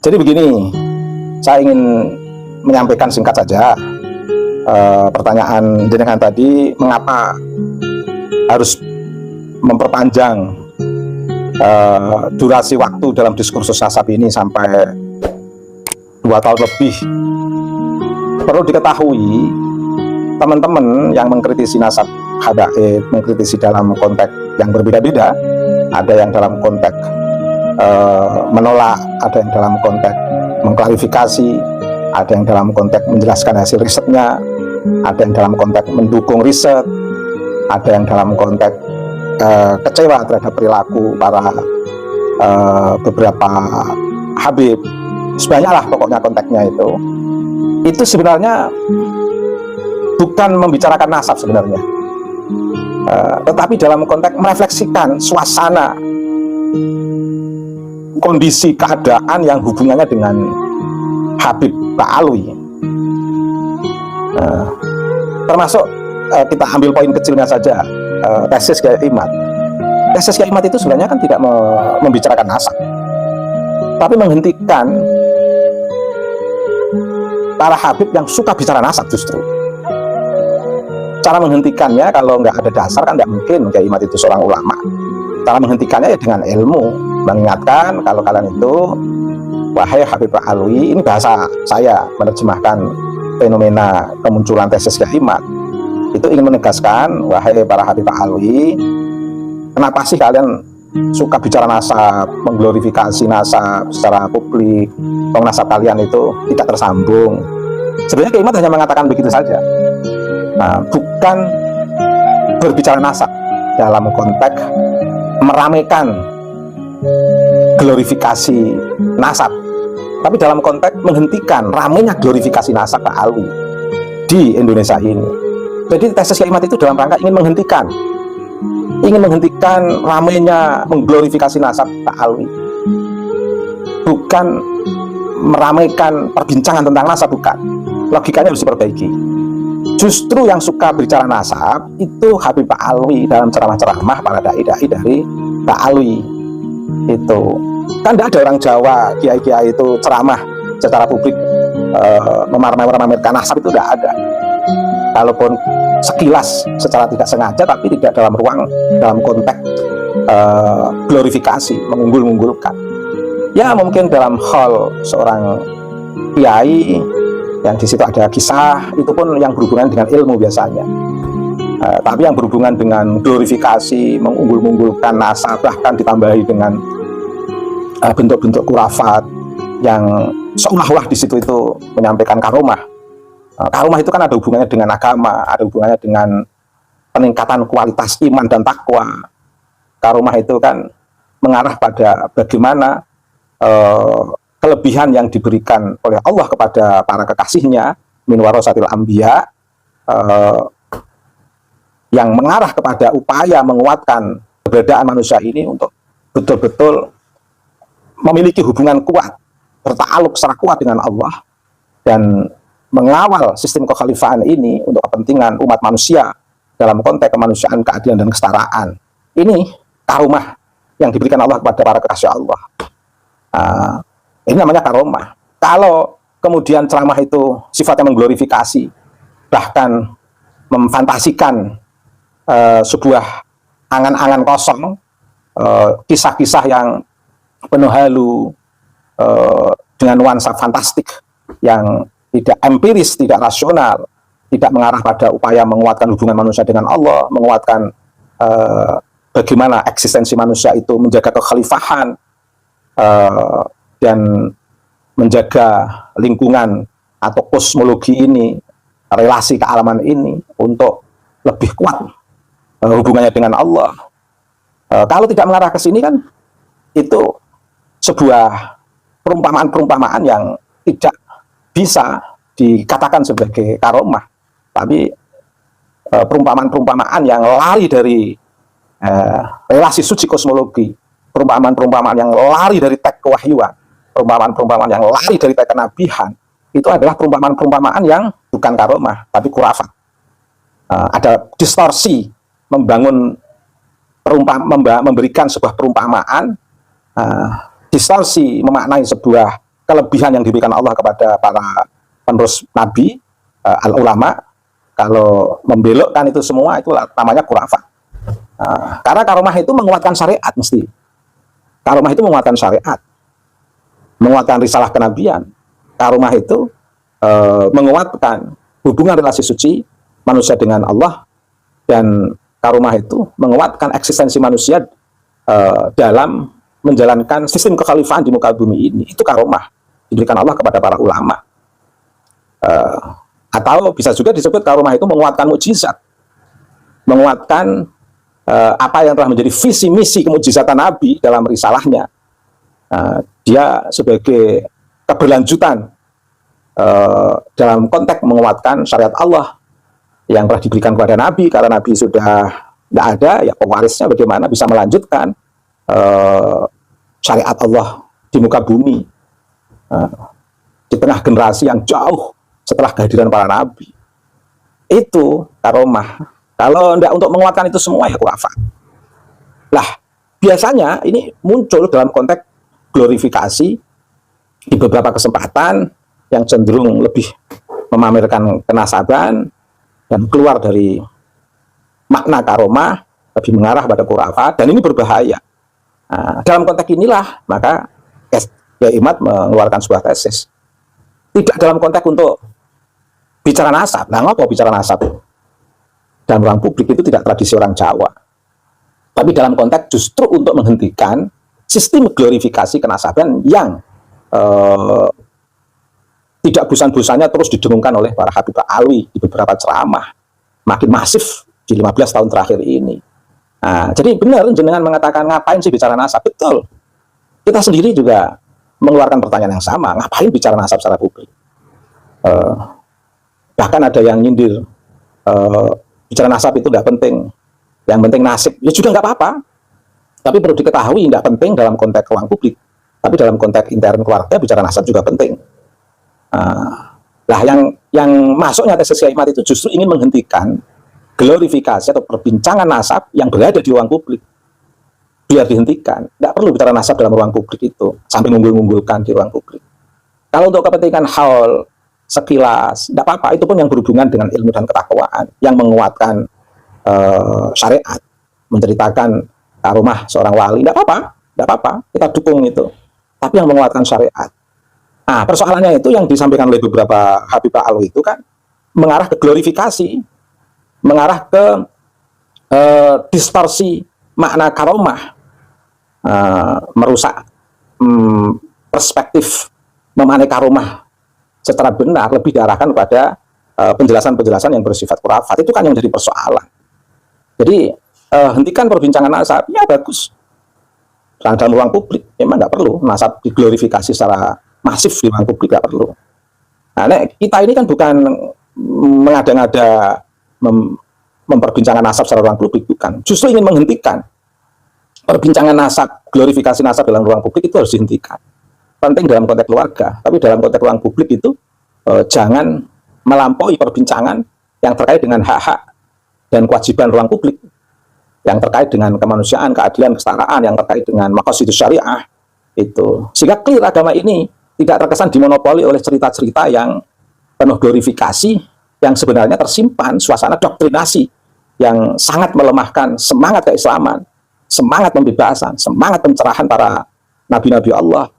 Jadi begini, saya ingin menyampaikan singkat saja pertanyaan jenengan tadi, mengapa harus memperpanjang durasi waktu dalam diskursus nasab ini sampai 2 tahun lebih. Perlu diketahui, teman-teman yang mengkritisi nasab habaib, mengkritisi dalam konteks yang berbeda-beda, ada yang dalam konteks menolak, ada yang dalam konteks mengklarifikasi, ada yang dalam konteks menjelaskan hasil risetnya, ada yang dalam konteks mendukung riset, ada yang dalam konteks kecewa terhadap perilaku para beberapa habib. Sebanyaklah pokoknya konteksnya itu sebenarnya bukan membicarakan nasab sebenarnya, tetapi dalam konteks merefleksikan suasana, kondisi keadaan yang hubungannya dengan Habib Ba'alwi. Termasuk kita ambil poin kecilnya saja, tesis Kyai Imad. Tesis Kyai Imad itu sebenarnya kan tidak membicarakan nasab, tapi menghentikan para habib yang suka bicara nasab. Justru cara menghentikannya, kalau nggak ada dasar kan nggak mungkin Kyai Imad itu seorang ulama. Cara menghentikannya ya dengan ilmu, mengingatkan kalau kalian itu, wahai Habib Ba'alwi, ini bahasa saya menerjemahkan fenomena kemunculan tesis Kyai Imad, itu ingin menegaskan, wahai para Habib Ba'alwi, kenapa sih kalian suka bicara nasab, mengglorifikasi nasab secara publik, nasab kalian itu tidak tersambung. Sebenarnya Kyai Imad hanya mengatakan begitu saja, bukan berbicara nasab dalam konteks meramaikan glorifikasi nasab, tapi dalam konteks menghentikan ramainya glorifikasi nasab Ba'alwi di Indonesia ini. Jadi tesis Kyai Imad itu dalam rangka ingin menghentikan ramainya mengglorifikasi nasab Ba'alwi, bukan meramaikan perbincangan tentang nasab, bukan. Logikanya harus diperbaiki. Justru yang suka bicara nasab itu Habib Ba'alwi dalam ceramah-ceramah para dai-dai dari Ba'alwi. Itu kan tidak ada orang Jawa, kiai-kiai itu ceramah secara publik memamerkan nasab, itu tidak ada. Kalaupun sekilas secara tidak sengaja, tapi tidak dalam konteks glorifikasi, mengunggul-unggulkan. Ya mungkin dalam hal seorang kiai yang di situ ada kisah, itu pun yang berhubungan dengan ilmu biasanya. Tapi yang berhubungan dengan glorifikasi, mengunggul-unggulkan nasab, bahkan ditambahi dengan bentuk-bentuk kurafat yang seolah-olah di situ itu menyampaikan karomah. Karomah itu kan ada hubungannya dengan agama, ada hubungannya dengan peningkatan kualitas iman dan takwa. Karomah itu kan mengarah pada bagaimana kelebihan yang diberikan oleh Allah kepada para kekasihnya, min warasatil anbiya, yang mengarah kepada upaya menguatkan keberadaan manusia ini untuk betul-betul memiliki hubungan kuat, berta'aluk secara kuat dengan Allah, dan mengawal sistem kekhalifahan ini untuk kepentingan umat manusia dalam konteks kemanusiaan, keadilan, dan kesetaraan. Ini karomah yang diberikan Allah kepada para kekasih Allah. Ini namanya karomah. Kalau kemudian ceramah itu sifatnya mengglorifikasi, bahkan memfantasikan sebuah angan-angan kosong, kisah-kisah yang penuh halu, dengan nuansa fantastik yang tidak empiris, tidak rasional, tidak mengarah pada upaya menguatkan hubungan manusia dengan Allah, menguatkan bagaimana eksistensi manusia itu menjaga kekhalifahan, dan menjaga lingkungan atau kosmologi ini, relasi kealaman ini untuk lebih kuat hubungannya dengan Allah. Kalau tidak mengarah ke sini kan itu sebuah perumpamaan-perumpamaan yang tidak bisa dikatakan sebagai karomah, tapi perumpamaan-perumpamaan yang lari dari relasi suci kosmologi, perumpamaan-perumpamaan yang lari dari teks kewahyuan, perumpamaan-perumpamaan yang lari dari teks kenabian. Itu adalah perumpamaan-perumpamaan yang bukan karomah, tapi kurafat. Ada distorsi memberikan sebuah perumpamaan, distorsi memaknai sebuah kelebihan yang diberikan Allah kepada para penerus Nabi, al-ulama, kalau membelokkan itu semua, itu namanya khurafat. Karena karomah itu menguatkan syariat mesti. Karomah itu menguatkan syariat, menguatkan risalah kenabian. Karomah itu menguatkan hubungan relasi suci manusia dengan Allah, dan karomah itu menguatkan eksistensi manusia dalam menjalankan sistem kekhalifahan di muka bumi ini. Itu karomah diberikan Allah kepada para ulama. Atau bisa juga disebut karomah itu menguatkan mukjizat, menguatkan apa yang telah menjadi visi misi kemujizatan Nabi dalam risalahnya. Dia sebagai keberlanjutan dalam konteks menguatkan syariat Allah yang telah diberikan kepada Nabi, karena Nabi sudah tidak ada, ya pewarisnya bagaimana bisa melanjutkan syariat Allah di muka bumi di tengah generasi yang jauh setelah kehadiran para Nabi. Itu karomah. Kalau tidak untuk menguatkan itu semua, ya khurafat. Lah, biasanya ini muncul dalam konteks glorifikasi di beberapa kesempatan yang cenderung lebih memamerkan kenasaban dan keluar dari makna karomah, lebih mengarah pada khurafat, dan ini berbahaya. Dalam konteks inilah maka Kiai Imad mengeluarkan sebuah tesis. Tidak dalam konteks untuk bicara nasab. Nah, apa bicara nasab? Dalam ruang publik itu tidak tradisi orang Jawa. Tapi dalam konteks justru untuk menghentikan sistem glorifikasi kenasaban yang tidak bosan-bosannya terus didengungkan oleh para Habib Alwi di beberapa ceramah, makin masif di 15 tahun terakhir ini. Jadi benar jenengan mengatakan ngapain sih bicara nasab? Betul. Kita sendiri juga mengeluarkan pertanyaan yang sama, ngapain bicara nasab secara publik? Bahkan ada yang nyindir, bicara nasab itu nggak penting, yang penting nasib. Ya juga nggak apa-apa, tapi perlu diketahui nggak penting dalam konteks ruang publik, tapi dalam konteks intern keluarga bicara nasab juga penting. Lah yang masuknya tesis Kiai Imad itu justru ingin menghentikan glorifikasi atau perbincangan nasab yang berada di ruang publik, biar dihentikan. Nggak perlu bicara nasab dalam ruang publik itu sampai ngunggul-ngunggulkan di ruang publik. Kalau untuk kepentingan haul sekilas, tidak apa-apa, itu pun yang berhubungan dengan ilmu dan ketakwaan, yang menguatkan syariat, menceritakan karomah seorang wali, tidak apa-apa, kita dukung itu. Tapi yang menguatkan syariat. Persoalannya itu yang disampaikan oleh beberapa Habib Alwi itu kan mengarah ke glorifikasi, mengarah ke distorsi makna karomah, merusak perspektif memaknai karomah secara benar, lebih diarahkan pada penjelasan-penjelasan yang bersifat khurafat. Itu kan yang menjadi persoalan. Jadi hentikan perbincangan nasab, ya bagus. Dalam ruang publik memang nggak perlu nasab diglorifikasi secara masif di ruang publik, nggak perlu. Kita ini kan bukan mengada-ngada memperbincangkan nasab secara ruang publik, bukan. Justru ingin menghentikan perbincangan nasab, glorifikasi nasab dalam ruang publik itu harus dihentikan. Penting dalam konteks keluarga, tapi dalam konteks ruang publik itu jangan melampaui perbincangan yang terkait dengan hak-hak dan kewajiban ruang publik, yang terkait dengan kemanusiaan, keadilan, kesetaraan, yang terkait dengan maqasidus syariah itu. Sehingga clear agama ini tidak terkesan dimonopoli oleh cerita-cerita yang penuh glorifikasi, yang sebenarnya tersimpan suasana doktrinasi yang sangat melemahkan semangat keislaman, semangat pembebasan, semangat pencerahan para nabi-nabi Allah,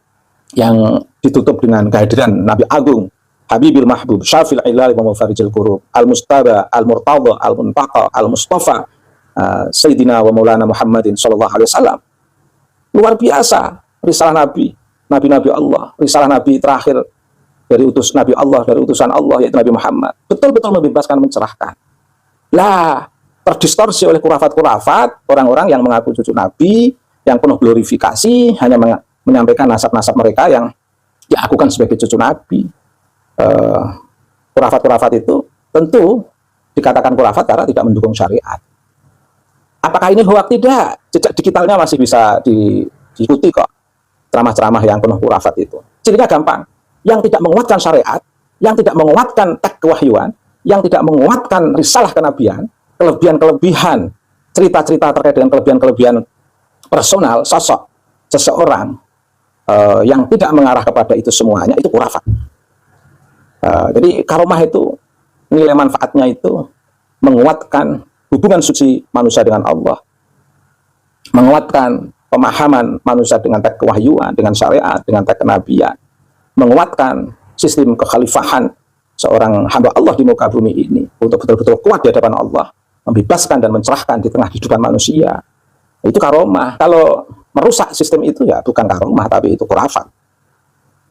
yang ditutup dengan kehadiran Nabi Agung, Habibil Mahbub, Syafil Ilal wa Mufarijil Kurub, Al-Mustaba, Al-Murtadha, Al-Muntaqa, Al-Mustafa, Sayyidina wa Maulana Muhammadin sallallahu alaihi wasallam. Luar biasa risalah Nabi, Nabi-Nabi Allah, risalah Nabi terakhir dari utus Nabi Allah, dari utusan Allah, yaitu Nabi Muhammad. Betul-betul membebaskan, mencerahkan. Lah, terdistorsi oleh khurafat-khurafat, orang-orang yang mengaku cucu Nabi, yang penuh glorifikasi, hanya menyampaikan nasab-nasab mereka yang diakukan sebagai cucu Nabi. Khurafat-khurafat itu tentu dikatakan khurafat karena tidak mendukung syariat. Apakah ini hoak? Tidak. Jejak digitalnya masih bisa diikuti kok. Ceramah-ceramah yang penuh khurafat itu. Cirinya gampang. Yang tidak menguatkan syariat, yang tidak menguatkan teks kewahyuan, yang tidak menguatkan risalah kenabian, kelebihan-kelebihan, cerita-cerita terkait dengan kelebihan-kelebihan personal, sosok seseorang, yang tidak mengarah kepada itu semuanya itu khurafat. Jadi karomah itu nilai manfaatnya itu menguatkan hubungan suci manusia dengan Allah, menguatkan pemahaman manusia dengan teks kewahyuan, dengan syariat, dengan teks kenabian, menguatkan sistem kekhalifahan seorang hamba Allah di muka bumi ini untuk betul-betul kuat di hadapan Allah, membebaskan dan mencerahkan di tengah kehidupan manusia. Itu karomah. Kalau merusak sistem itu ya bukan karomah, tapi itu khurafat.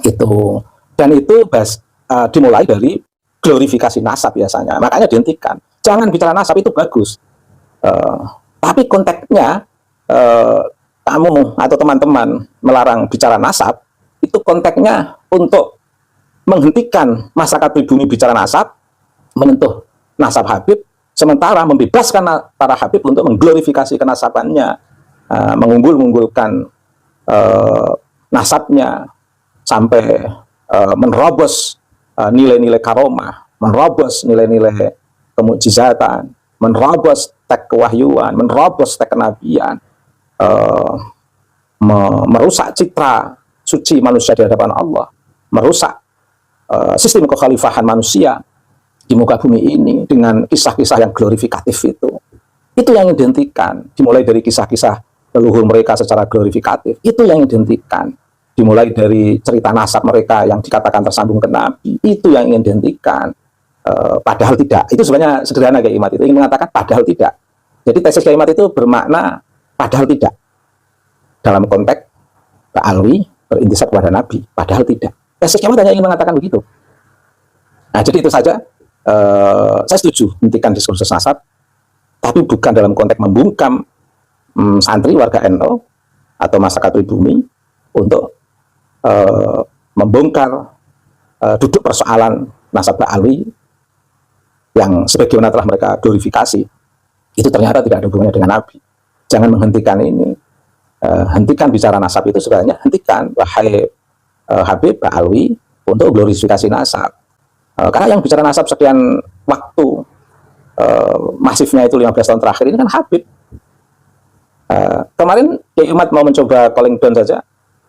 Itu. Dan itu dimulai dari glorifikasi nasab biasanya. Makanya dihentikan. Jangan bicara nasab, itu bagus. Tapi konteksnya kamu atau teman-teman melarang bicara nasab, itu konteksnya untuk menghentikan masyarakat pribumi bicara nasab, menyentuh nasab Habib, sementara membebaskan para Habib untuk mengglorifikasi kenasabannya, mengunggul-unggulkan nasabnya sampai menerobos nilai-nilai karomah, menerobos nilai-nilai kemukjizatan, menerobos teks kewahyuan, menerobos teks kenabian, merusak citra suci manusia di hadapan Allah, merusak sistem kekhalifahan manusia di muka bumi ini dengan kisah-kisah yang glorifikatif itu yang dihentikan. Dimulai dari kisah-kisah leluhur mereka secara glorifikatif, itu yang dihentikan. Dimulai dari cerita nasab mereka yang dikatakan tersambung ke Nabi, itu yang ingin dihentikan. Padahal tidak. Itu sebenarnya sederhana Kiai Imad itu ingin mengatakan padahal tidak. Jadi tesis Kiai Imad itu bermakna padahal tidak. Dalam konteks Pak Alwi berintisab kepada Nabi, padahal tidak. Tesis Kiai Imad hanya ingin mengatakan begitu. Nah, jadi itu saja. Saya setuju hentikan diskursus nasab, tapi bukan dalam konteks membungkam santri warga NU atau masyarakat pribumi untuk membongkar duduk persoalan nasab Pak Alwi yang sebagaimana telah mereka glorifikasi itu ternyata tidak ada hubungannya dengan Nabi. Jangan menghentikan ini. Hentikan bicara nasab itu sebenarnya hentikan, wahai Habib Pak Alwi, untuk glorifikasi nasab. Karena yang bicara nasab sekian waktu masifnya itu 15 tahun terakhir ini kan Habib. Kemarin Kiai Umat mau mencoba calling down saja,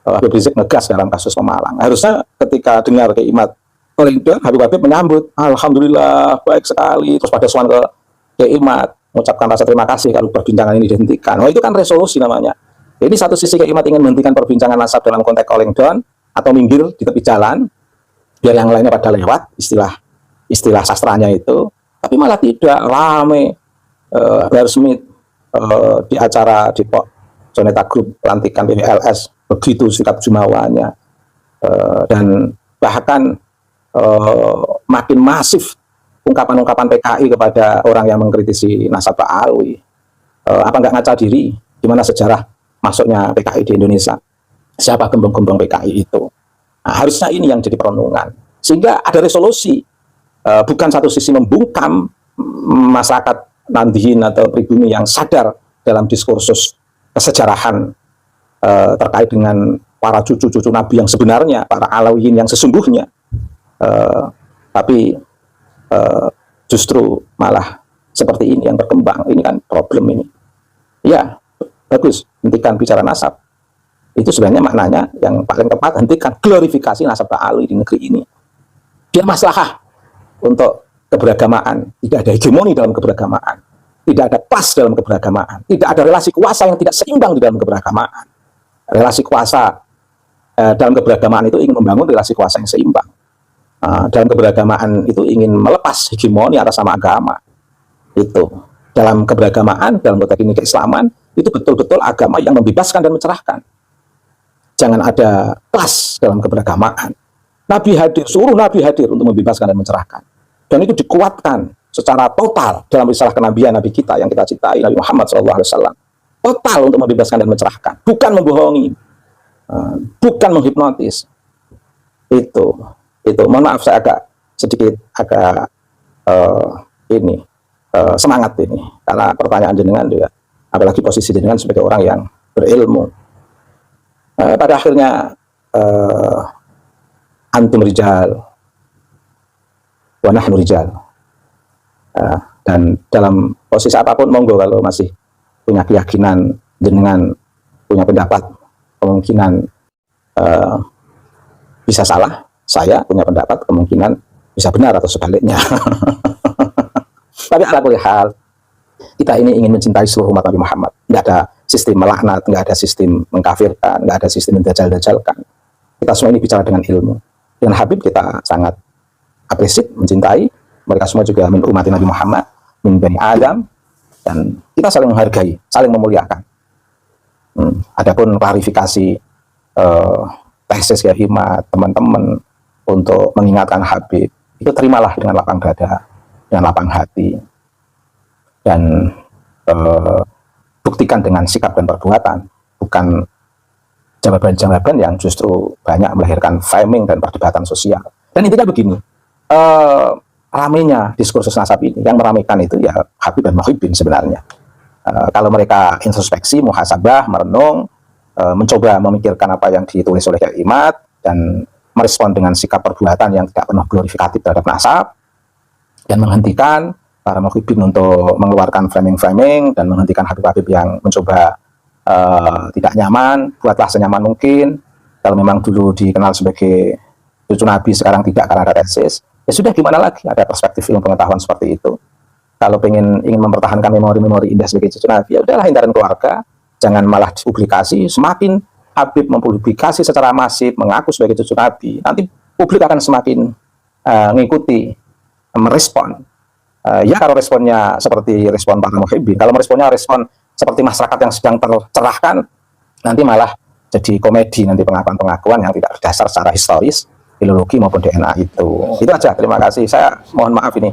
Habib Rizik ngegas dalam kasus Pemalang. Harusnya ketika dengar Kiai Umat calling down, Habib menyambut, alhamdulillah baik sekali, terus pada soal ke Kiai Umat mengucapkan rasa terima kasih kalau perbincangan ini dihentikan. Oh, itu kan resolusi namanya. Jadi satu sisi Kiai Umat ingin menghentikan perbincangan nasab dalam konteks calling down atau minggir di tepi jalan biar yang lainnya pada lewat, istilah sastranya itu, tapi malah tidak rame resmi di acara di Soneta Group pelantikan PPLS, begitu sikap jumawanya, dan bahkan makin masif ungkapan-ungkapan PKI kepada orang yang mengkritisi nasab Pak Alwi. Apa nggak ngaca diri gimana sejarah masuknya PKI di Indonesia, siapa gembong-gembong PKI itu. Nah, harusnya ini yang jadi perenungan, sehingga ada resolusi, bukan satu sisi membungkam masyarakat Nandihin atau pribumi yang sadar dalam diskursus kesejarahan terkait dengan para cucu-cucu Nabi yang sebenarnya, para Alawiyin yang sesungguhnya, tapi justru malah seperti ini yang berkembang. Ini kan problem ini. Ya, bagus, hentikan bicara nasab. Itu sebenarnya maknanya yang paling tepat, hentikan glorifikasi nasab Pak Alwi di negeri ini. Dia maslahah untuk keberagamaan, tidak ada hegemoni dalam keberagamaan, tidak ada kelas dalam keberagamaan, tidak ada relasi kuasa yang tidak seimbang di dalam keberagamaan. Relasi kuasa dalam keberagamaan itu ingin membangun relasi kuasa yang seimbang. Dalam keberagamaan itu ingin melepas hegemoni atas nama agama. Itu dalam keberagamaan, dalam konteks ini keislaman, itu betul-betul agama yang membebaskan dan mencerahkan. Jangan ada kelas dalam keberagamaan. Nabi hadir, seluruh Nabi hadir untuk membebaskan dan mencerahkan. Dan itu dikuatkan secara total dalam risalah kenabian Nabi kita yang kita cintai, Nabi Muhammad SAW. Total untuk membebaskan dan mencerahkan. Bukan membohongi. Bukan menghipnotis. Itu. Mohon maaf saya sedikit semangat ini. Karena pertanyaan jenengan juga, apalagi posisi jenengan sebagai orang yang berilmu. Pada akhirnya antum rijal wa nahnu rijal, dan dalam posisi apapun monggo, kalau masih punya keyakinan jenengan punya pendapat kemungkinan Eh, bisa salah, saya punya pendapat kemungkinan bisa benar atau sebaliknya. Tapi ala kulli hal, kita ini ingin mencintai seluruh umat Nabi Muhammad. Nggak ada sistem melaknat, nggak ada sistem mengkafirkan, nggak ada sistem mendajal-dajalkan. Kita semua ini bicara dengan ilmu. Dengan Habib kita sangat apresiat, mencintai. Mereka semua juga min umat Nabi Muhammad, min Bani Adam, dan kita saling menghargai, saling memuliakan. Adapun klarifikasi tesis ya Himad, teman-teman untuk mengingatkan Habib, itu terimalah dengan lapang dada, dengan lapang hati, dan buktikan dengan sikap dan perbuatan, bukan jawaban-jawaban yang justru banyak melahirkan framing dan perdebatan sosial. Dan intinya begini, ramainya diskursus nasab ini, yang meramaikan itu ya Habib dan Muhyiddin sebenarnya. Kalau mereka introspeksi, muhasabah, merenung, mencoba memikirkan apa yang ditulis oleh Kiai Imad dan merespon dengan sikap perbuatan yang tidak penuh glorifikatif terhadap nasab, dan menghentikan para Muhyiddin untuk mengeluarkan framing-framing dan menghentikan Habib-Habib yang mencoba tidak nyaman, buatlah senyaman mungkin. Kalau memang dulu dikenal sebagai cucu Nabi, sekarang tidak karena ada tesis, ya sudah, gimana lagi, ada perspektif ilmu pengetahuan seperti itu. Kalau ingin mempertahankan memori-memori indah sebagai cucu Nabi, ya udahlah, hindaran keluarga, jangan malah dipublikasi. Semakin Habib mempublikasi secara masif mengaku sebagai cucu Nabi, nanti publik akan semakin mengikuti, merespon. Ya kalau responnya seperti respon para Muhyiddin, kalau meresponnya respon seperti masyarakat yang sedang tercerahkan, nanti malah jadi komedi, nanti pengakuan-pengakuan yang tidak berdasar secara historis, filologi maupun DNA itu. Itu aja, terima kasih. Saya mohon maaf ini